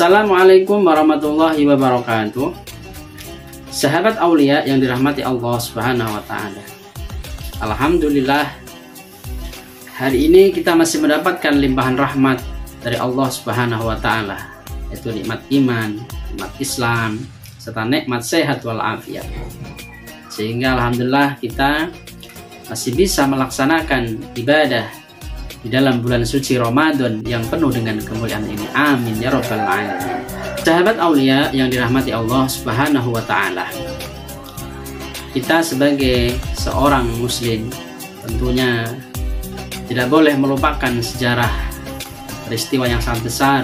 Assalamualaikum warahmatullahi wabarakatuh. Sahabat aulia yang dirahmati Allah Subhanahu wa taala. Alhamdulillah, hari ini kita masih mendapatkan limpahan rahmat dari Allah Subhanahu wa taala, yaitu nikmat iman, nikmat Islam, serta nikmat sehat wal afiat. Sehingga alhamdulillah kita masih bisa melaksanakan ibadah di dalam bulan suci Ramadan yang penuh dengan kemuliaan ini. Amin ya rabbal alamin. Sahabat aulia yang dirahmati Allah Subhanahu wa taala. Kita sebagai seorang muslim tentunya tidak boleh melupakan sejarah peristiwa yang sangat besar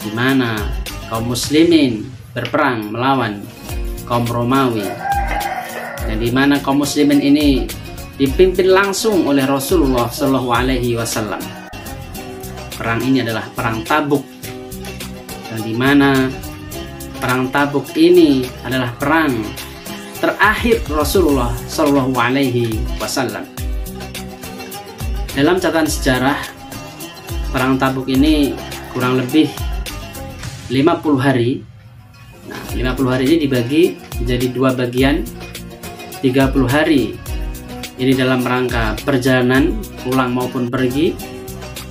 di mana kaum muslimin berperang melawan kaum Romawi, dan di mana kaum muslimin ini dipimpin langsung oleh Rasulullah Shallallahu Alaihi Wasallam. Perang ini adalah perang Tabuk, dan di mana perang Tabuk ini adalah perang terakhir Rasulullah Shallallahu Alaihi Wasallam. Dalam catatan sejarah, perang Tabuk ini kurang lebih 50 hari. Nah, 50 hari ini dibagi menjadi dua bagian. 30 hari ini dalam rangka perjalanan pulang maupun pergi.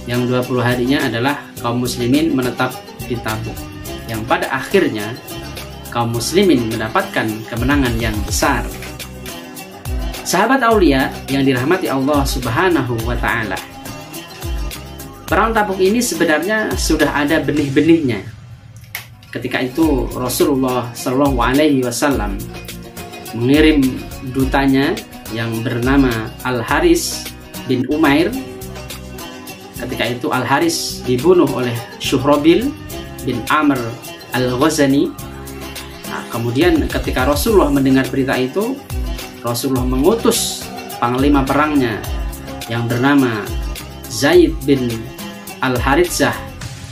Yang 20 harinya adalah kaum muslimin menetap di Tabuk, yang pada akhirnya kaum muslimin mendapatkan kemenangan yang besar. Sahabat aulia yang dirahmati Allah Subhanahu wa taala. Perang Tabuk ini sebenarnya sudah ada benih-benihnya. Ketika itu Rasulullah Shallallahu Alaihi Wasallam mengirim dutanya yang bernama Al-Haris bin Umair. Ketika itu Al-Haris dibunuh oleh Syuhrobil bin Amr Al-Ghazani. Nah, kemudian ketika Rasulullah mendengar berita itu, Rasulullah mengutus panglima perangnya yang bernama Zaid bin Al-Haritsah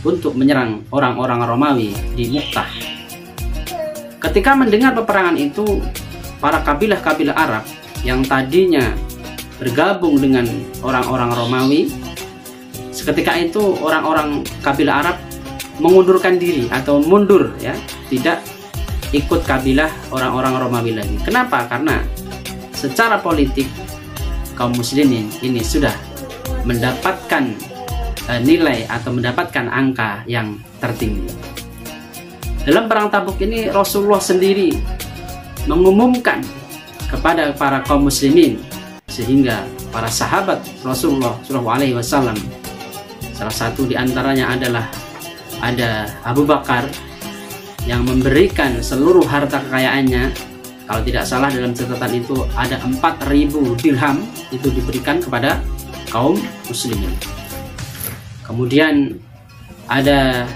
untuk menyerang orang-orang Romawi di Mu'tah. Ketika mendengar peperangan itu, para kabilah-kabilah Arab yang tadinya bergabung dengan orang-orang Romawi, seketika itu orang-orang kabilah Arab mengundurkan diri atau mundur, ya, tidak ikut kabilah orang-orang Romawi lagi. Kenapa? Karena secara politik kaum muslimin ini sudah mendapatkan nilai atau mendapatkan angka yang tertinggi. Dalam perang Tabuk ini Rasulullah sendiri mengumumkan kepada para kaum muslimin, sehingga para sahabat Rasulullah SAW, salah satu di antaranya adalah ada Abu Bakar yang memberikan seluruh harta kekayaannya. Kalau tidak salah dalam catatan itu ada 4.000 dirham itu diberikan kepada kaum muslimin. Kemudian ada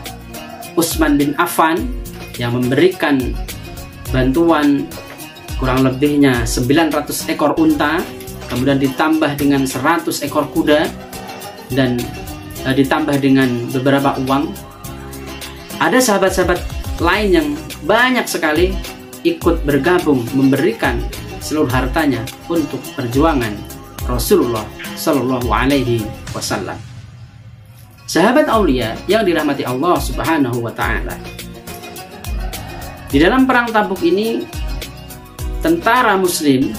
Utsman bin Affan yang memberikan bantuan kurang lebihnya 900 ekor unta, kemudian ditambah dengan 100 ekor kuda, dan ditambah dengan beberapa uang. Ada sahabat-sahabat lain yang banyak sekali ikut bergabung memberikan seluruh hartanya untuk perjuangan Rasulullah Shallallahu Alaihi Wasallam. Sahabat aulia yang dirahmati Allah Subhanahu wa taala. Di dalam perang Tabuk ini tentara muslim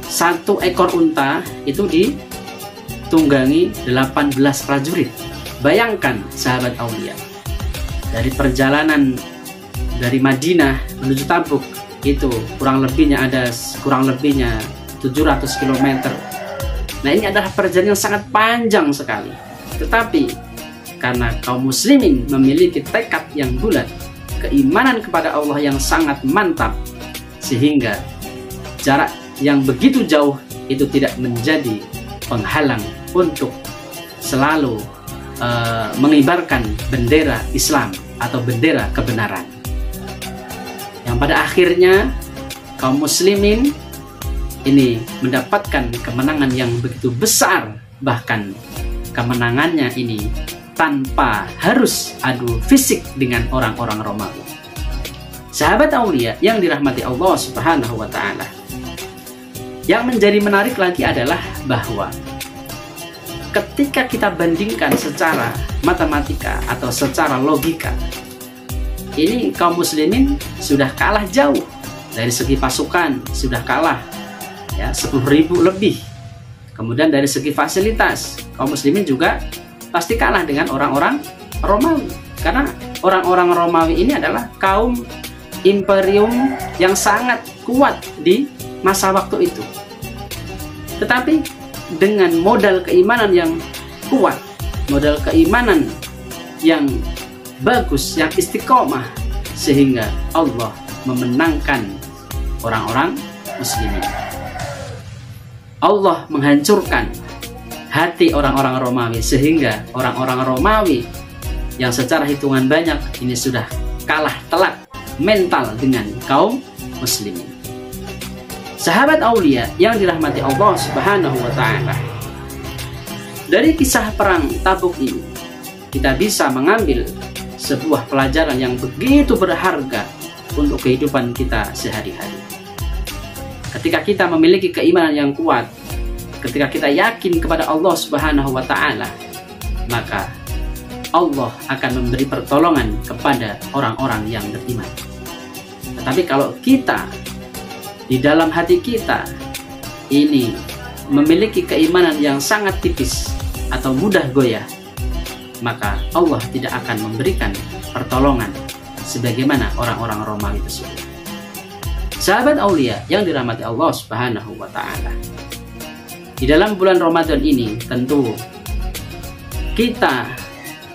1 ekor unta itu ditunggangi 18 prajurit. Bayangkan sahabat aulia, dari perjalanan dari Madinah menuju Tabuk itu kurang lebihnya 700 km. Nah, ini adalah perjalanan yang sangat panjang sekali. Tetapi karena kaum muslimin memiliki tekad yang bulat, keimanan kepada Allah yang sangat mantap, sehingga jarak yang begitu jauh itu tidak menjadi penghalang untuk selalu mengibarkan bendera Islam atau bendera kebenaran. Yang pada akhirnya kaum muslimin ini mendapatkan kemenangan yang begitu besar, bahkan kemenangannya ini tanpa harus adu fisik dengan orang-orang Romawi. Sahabat aulia yang dirahmati Allah Subhanahu wa taala. Yang menjadi menarik lagi adalah bahwa ketika kita bandingkan secara matematika atau secara logika, ini kaum muslimin sudah kalah jauh dari segi pasukan, sudah kalah ya 10.000 lebih. Kemudian dari segi fasilitas, kaum muslimin juga pasti kalah dengan orang-orang Romawi, karena orang-orang Romawi ini adalah kaum imperium yang sangat kuat di masa waktu itu. Tetapi dengan modal keimanan yang kuat, modal keimanan yang bagus, yang istiqomah, sehingga Allah memenangkan orang-orang muslimin. Allah menghancurkan hati orang-orang Romawi, sehingga orang-orang Romawi yang secara hitungan banyak ini sudah kalah telak mental dengan kaum muslimin. Sahabat aulia yang dirahmati Allah Subhanahu wa Ta'ala, dari kisah perang Tabuk ini kita bisa mengambil sebuah pelajaran yang begitu berharga untuk kehidupan kita sehari-hari. Ketika kita memiliki keimanan yang kuat, ketika kita yakin kepada Allah Subhanahu wa Ta'ala, maka Allah akan memberi pertolongan kepada orang-orang yang beriman. Tetapi kalau kita di dalam hati kita ini memiliki keimanan yang sangat tipis atau mudah goyah, maka Allah tidak akan memberikan pertolongan sebagaimana orang-orang Romawi tersebut. Sahabat aulia yang dirahmati Allah Subhanahu wa Ta'ala, di dalam bulan Ramadan ini tentu kita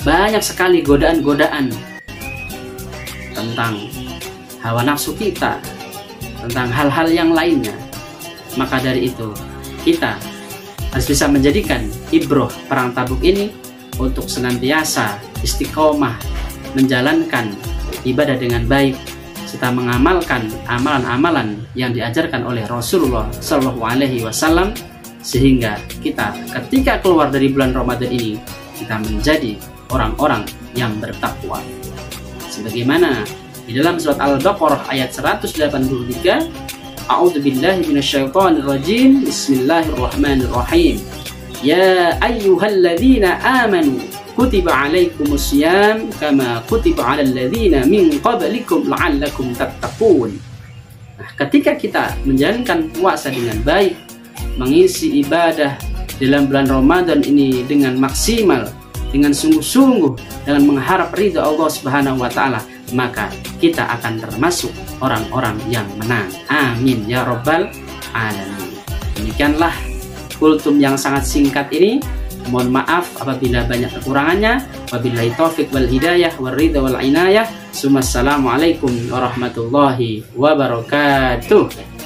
banyak sekali godaan-godaan tentang hawa nafsu kita, tentang hal-hal yang lainnya. Maka dari itu kita harus bisa menjadikan ibroh perang Tabuk ini untuk senantiasa istiqomah menjalankan ibadah dengan baik, serta mengamalkan amalan-amalan yang diajarkan oleh Rasulullah SAW, sehingga kita ketika keluar dari bulan Ramadan ini kita menjadi orang-orang yang bertakwa. Sebagaimana di dalam surat Al-Baqarah ayat 183, A'udzubillahi minasyaitonirrajim, Bismillahirrahmanirrahim. Ya ayyuhalladzina amanu kutiba alaikumusiyam kama kutiba alal ladzina min qablikum la'allakum tattaqun. Nah, ketika kita menjalankan puasa dengan baik, mengisi ibadah dalam bulan Ramadan ini dengan maksimal, dengan sungguh-sungguh, dengan mengharap ridha Allah Subhanahu wa Ta'ala, maka kita akan termasuk orang-orang yang menang. Amin ya rabbal alamin. Demikianlah kultum yang sangat singkat ini. Mohon maaf apabila banyak kekurangannya. Wabillahi taufik wal hidayah wal ridha wal inayah. Assalamualaikum warahmatullahi wabarakatuh.